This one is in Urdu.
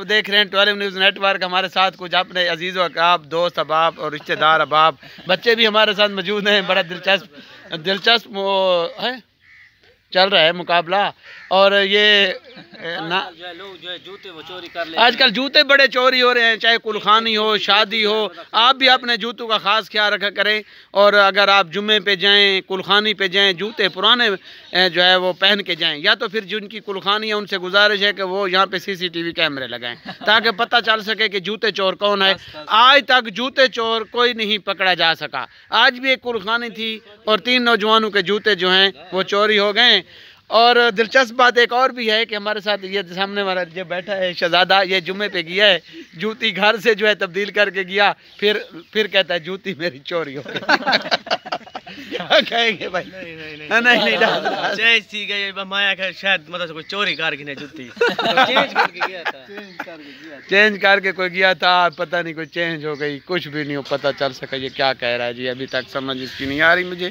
دیکھ رہے ہیں 12 نیوز نیٹ ورک. ہمارے ساتھ کچھ اپنے عزیز و اقراب دوست احباب اور رشتہ دار احباب بچے بھی ہمارے ساتھ موجود ہیں. بڑا دلچسپ ہے چل رہا ہے مقابلہ. اور یہ آج کل جوتے بڑے چوری ہو رہے ہیں, چاہے کلخانی ہو شادی ہو. آپ بھی اپنے جوتوں کا خاص خیال رکھا کریں, اور اگر آپ جمعے پہ جائیں کلخانی پہ جائیں جوتے پرانے جو ہے وہ پہن کے جائیں, یا تو پھر جن کی کلخانی ہے ان سے گزارش ہے کہ وہ یہاں پہ CCTV کیمرے لگائیں تاکہ پتہ چل سکے کہ جوتے چور کون ہے. آج تک جوتے چور کوئی نہیں پکڑا جا سکا. آج بھی ایک کلخانی تھی اور 3 نوجوانوں کے جوتے جو ہیں وہ چوری ہو گئے. اور دلچسپ بات ایک اور بھی ہے کہ ہمارے ساتھ یہ سامنے والا جو بیٹھا ہے شہزادہ, یہ جمعے پہ گیا ہے, جوتی گھر سے جو ہے تبدیل کر کے گیا, پھر کہتا ہے جوتی میری چوری ہو گئی. کیا کہیں گے بھائی؟ نہیں چینج تھی گئی مایا کہ شاید مطلب کوئی چوری کر کے جوتی چینج کر کے کوئی گیا تھا, پتہ نہیں کوئی چینج ہو گئی, کچھ بھی نہیں ہو پتہ چل سکا یہ کیا کہہ رہا ہے جی. ابھی تک سمجھ اس کی نہیں آ رہی مجھے.